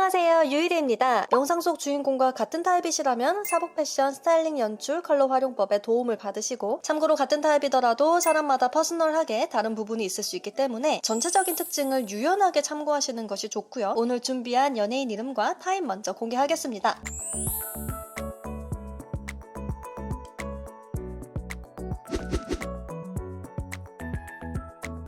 안녕하세요, 유일입니다. 영상 속 주인공과 같은 타입이시라면 사복 패션, 스타일링 연출, 컬러 활용법에 도움을 받으시고, 참고로 같은 타입이더라도 사람마다 퍼스널하게 다른 부분이 있을 수 있기 때문에 전체적인 특징을 유연하게 참고하시는 것이 좋고요. 오늘 준비한 연예인 이름과 타입 먼저 공개하겠습니다.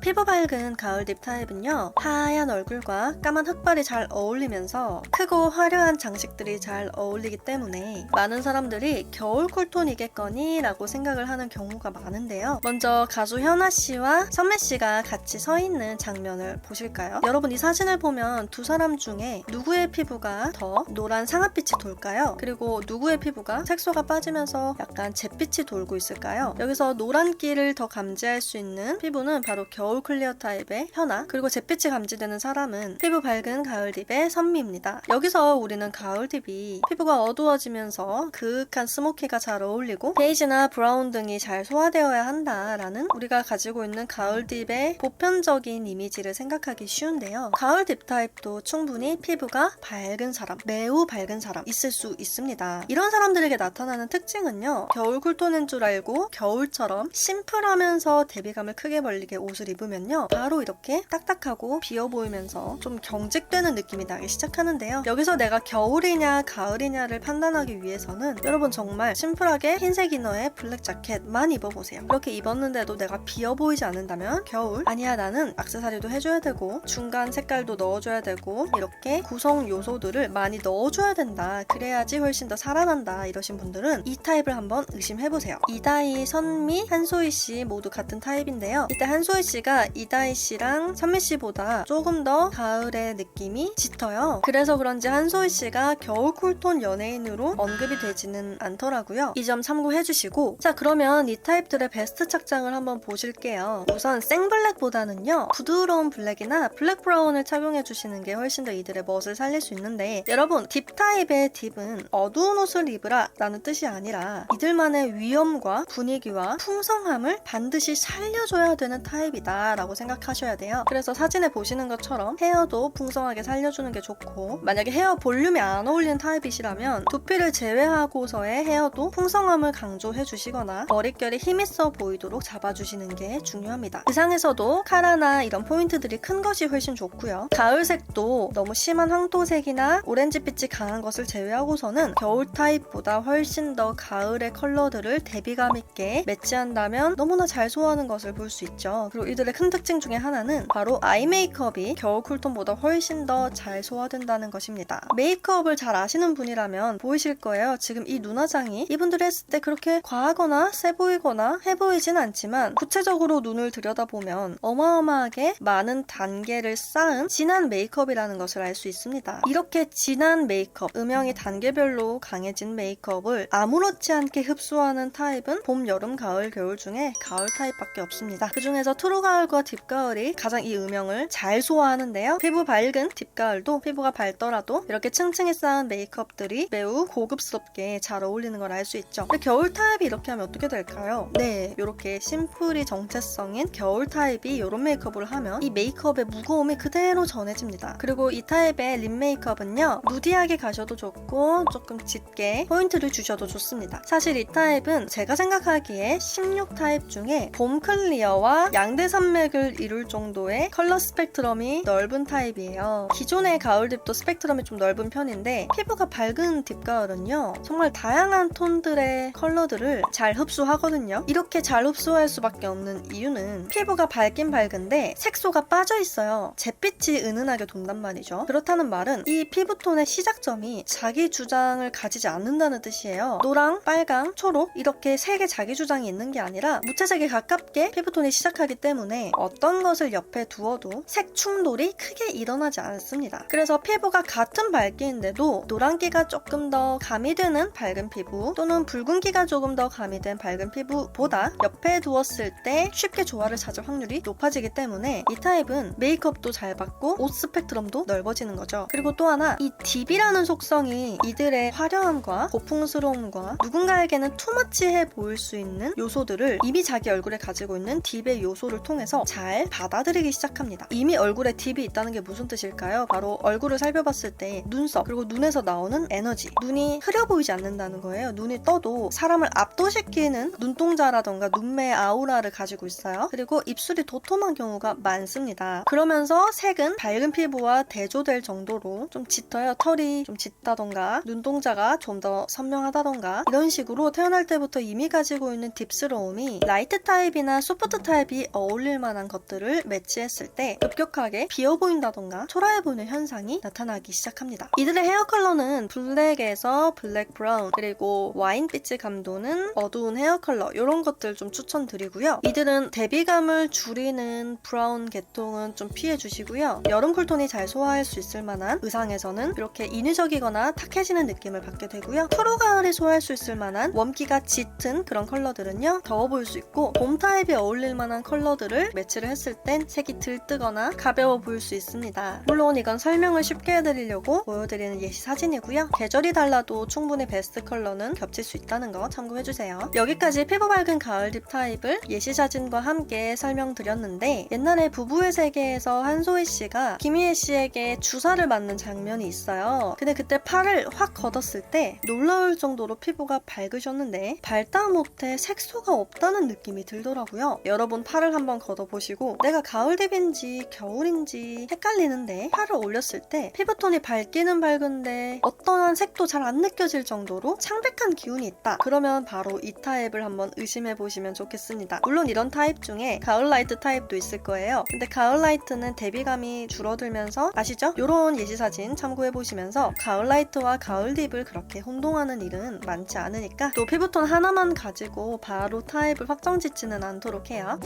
피부 밝은 가을 딥 타입은요, 하얀 얼굴과 까만 흑발이 잘 어울리면서 크고 화려한 장식들이 잘 어울리기 때문에 많은 사람들이 겨울 쿨톤이겠거니 라고 생각을 하는 경우가 많은데요. 먼저 가수 현아씨와 선매씨가 같이 서 있는 장면을 보실까요? 여러분, 이 사진을 보면 두 사람 중에 누구의 피부가 더 노란 상아빛이 돌까요? 그리고 누구의 피부가 색소가 빠지면서 약간 잿빛이 돌고 있을까요? 여기서 노란기를 더 감지할 수 있는 피부는 바로 겨울 클리어 타입의 현아, 그리고 잿빛이 감지되는 사람은 피부 밝은 가을 딥의 선미입니다. 여기서 우리는 가을 딥이 피부가 어두워지면서 그윽한 스모키가 잘 어울리고 베이지나 브라운 등이 잘 소화되어야 한다라는 우리가 가지고 있는 가을 딥의 보편적인 이미지를 생각하기 쉬운데요. 가을 딥 타입도 충분히 피부가 밝은 사람, 매우 밝은 사람 있을 수 있습니다. 이런 사람들에게 나타나는 특징은요, 겨울 쿨톤인 줄 알고 겨울처럼 심플하면서 대비감을 크게 벌리게 옷을 입으면요, 바로 이렇게 딱딱하고 비어 보이면서 좀 경직되는 느낌이 나기 시작하는데요. 여기서 내가 겨울이냐 가을이냐를 판단하기 위해서는 여러분 정말 심플하게 흰색 이너에 블랙 자켓만 입어보세요. 이렇게 입었는데도 내가 비어 보이지 않는다면 겨울? 아니야, 나는 액세서리도 해줘야 되고 중간 색깔도 넣어줘야 되고 이렇게 구성 요소들을 많이 넣어줘야 된다, 그래야지 훨씬 더 살아난다, 이러신 분들은 이 타입을 한번 의심해보세요. 이다희, 선미, 한소희씨 모두 같은 타입인데요. 이때 한소희씨가 이다희씨랑 선미씨보다 조금 더 가을의 느낌이 짙어요. 그래서 그런지 한소희씨가 겨울 쿨톤 연예인으로 언급이 되지는 않더라고요. 이 점 참고해주시고, 자, 그러면 이 타입들의 베스트 착장을 한번 보실게요. 우선 생블랙보다는요, 부드러운 블랙이나 블랙 브라운을 착용해주시는 게 훨씬 더 이들의 멋을 살릴 수 있는데, 여러분, 딥 타입의 딥은 어두운 옷을 입으라 라는 뜻이 아니라 이들만의 위엄과 분위기와 풍성함을 반드시 살려줘야 되는 타입이다 라고 생각하셔야 돼요. 그래서 사진에 보시는 것처럼 헤어도 풍성하게 살려주는 게 좋고, 만약에 헤어 볼륨이 안 어울리는 타입이시라면 두피를 제외하고서의 헤어도 풍성함을 강조해 주시거나 머릿결이 힘있어 보이도록 잡아주시는 게 중요합니다. 의상에서도 카라나 이런 포인트들이 큰 것이 훨씬 좋고요. 가을색도 너무 심한 황토색이나 오렌지빛이 강한 것을 제외하고서는 겨울 타입보다 훨씬 더 가을의 컬러들을 대비감 있게 매치한다면 너무나 잘 소화하는 것을 볼 수 있죠. 그리고 이들의 큰 특징 중에 하나는 바로 아이 메이크업이 겨울 쿨톤보다 훨씬 더 잘 소화된다는 것입니다. 메이크업을 잘 아시는 분이라면 보이실 거예요. 지금 이 눈화장이 이분들이 했을 때 그렇게 과하거나 세 보이거나 해 보이진 않지만 구체적으로 눈을 들여다보면 어마어마하게 많은 단계를 쌓은 진한 메이크업이라는 것을 알 수 있습니다. 이렇게 진한 메이크업, 음영이 단계별로 강해진 메이크업을 아무렇지 않게 흡수하는 타입은 봄, 여름, 가을, 겨울 중에 가을 타입밖에 없습니다. 그 중에서 트루 가을과 딥가을이 가장 이 음영을 잘 소화하는데요. 피부 밝은 딥가을도 피부가 밝더라도 이렇게 층층이 쌓은 메이크업들이 매우 고급스럽게 잘 어울리는 걸 알 수 있죠. 근데 겨울 타입이 이렇게 하면 어떻게 될까요? 네, 이렇게 심플이 정체성인 겨울 타입이 이런 메이크업을 하면 이 메이크업의 무거움이 그대로 전해집니다. 그리고 이 타입의 립 메이크업은요, 누디하게 가셔도 좋고 조금 짙게 포인트를 주셔도 좋습니다. 사실 이 타입은 제가 생각하기에 16 타입 중에 봄 클리어와 양대 산맥을 이룰 정도의 컬러 스펙트럼이 넓은 타입이에요. 기존의 가을 딥도 스펙트럼이 좀 넓은 편인데 피부가 밝은 딥가을은요, 정말 다양한 톤들의 컬러들을 잘 흡수하거든요. 이렇게 잘 흡수할 수밖에 없는 이유는 피부가 밝긴 밝은데 색소가 빠져 있어요. 잿빛이 은은하게 돈단 말이죠. 그렇다는 말은 이 피부톤의 시작점이 자기 주장을 가지지 않는다는 뜻이에요. 노랑, 빨강, 초록 이렇게 색의 자기 주장이 있는 게 아니라 무채색에 가깝게 피부톤이 시작하기 때문에 어떤 것을 옆에 두어도 색 충돌이 크게 일어나지 않습니다. 그래서 피부가 같은 밝기인데도 노란기가 조금 더 가미되는 밝은 피부 또는 붉은기가 조금 더 가미된 밝은 피부보다 옆에 두었을 때 쉽게 조화를 찾을 확률이 높아지기 때문에 이 타입은 메이크업도 잘 받고 옷 스펙트럼도 넓어지는 거죠. 그리고 또 하나, 이 딥이라는 속성이 이들의 화려함과 고풍스러움과 누군가에게는 투머치해 보일 수 있는 요소들을 이미 자기 얼굴에 가지고 있는 딥의 요소를 통해서 하면서 잘 받아들이기 시작합니다. 이미 얼굴에 딥이 있다는 게 무슨 뜻일까요? 바로 얼굴을 살펴봤을 때 눈썹 그리고 눈에서 나오는 에너지, 눈이 흐려 보이지 않는다는 거예요. 눈이 떠도 사람을 압도시키는 눈동자라던가 눈매의 아우라를 가지고 있어요. 그리고 입술이 도톰한 경우가 많습니다. 그러면서 색은 밝은 피부와 대조될 정도로 좀 짙어요. 털이 좀 짙다던가 눈동자가 좀 더 선명하다던가 이런 식으로 태어날 때부터 이미 가지고 있는 딥스러움이 라이트 타입이나 소프트 타입이 어울릴 만한 것들을 매치했을 때 급격하게 비어 보인다던가 초라해 보이는 현상이 나타나기 시작합니다. 이들의 헤어 컬러는 블랙에서 블랙 브라운 그리고 와인빛이 감도는 어두운 헤어 컬러 이런 것들 좀 추천드리고요. 이들은 대비감을 줄이는 브라운 계통은 좀 피해주시고요. 여름 쿨톤이 잘 소화할 수 있을 만한 의상에서는 이렇게 인위적이거나 탁해지는 느낌을 받게 되고요. 푸르 가을에 소화할 수 있을 만한 웜기가 짙은 그런 컬러들은요 더워 보일 수 있고 봄 타입이 어울릴 만한 컬러들을 매치를 했을 땐 색이 들뜨거나 가벼워 보일 수 있습니다. 물론 이건 설명을 쉽게 해드리려고 보여드리는 예시 사진이고요. 계절이 달라도 충분히 베스트 컬러는 겹칠 수 있다는 거 참고해주세요. 여기까지 피부 밝은 가을 딥 타입을 예시 사진과 함께 설명드렸는데 옛날에 부부의 세계에서 한소희 씨가 김희애 씨에게 주사를 맞는 장면이 있어요. 근데 그때 팔을 확 걷었을 때 놀라울 정도로 피부가 밝으셨는데 밝다 못해 색소가 없다는 느낌이 들더라고요. 여러분 팔을 한번 걷어보시고 내가 가을 딥인지 겨울인지 헷갈리는데 팔을 올렸을 때 피부톤이 밝기는 밝은데 어떠한 색도 잘 안 느껴질 정도로 창백한 기운이 있다. 그러면 바로 이 타입을 한번 의심해보시면 좋겠습니다. 물론 이런 타입 중에 가을 라이트 타입도 있을 거예요. 근데 가을 라이트는 대비감이 줄어들면서 아시죠? 이런 예시사진 참고해보시면서 가을 라이트와 가을 딥을 그렇게 혼동하는 일은 많지 않으니까 또 피부톤 하나만 가지고 바로 타입을 확정짓지는 않도록 해요.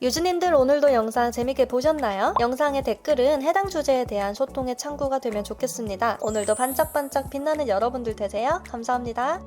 유즈님들 오늘도 영상 재밌게 보셨나요? 영상의 댓글은 해당 주제에 대한 소통의 창구가 되면 좋겠습니다. 오늘도 반짝반짝 빛나는 여러분들 되세요. 감사합니다.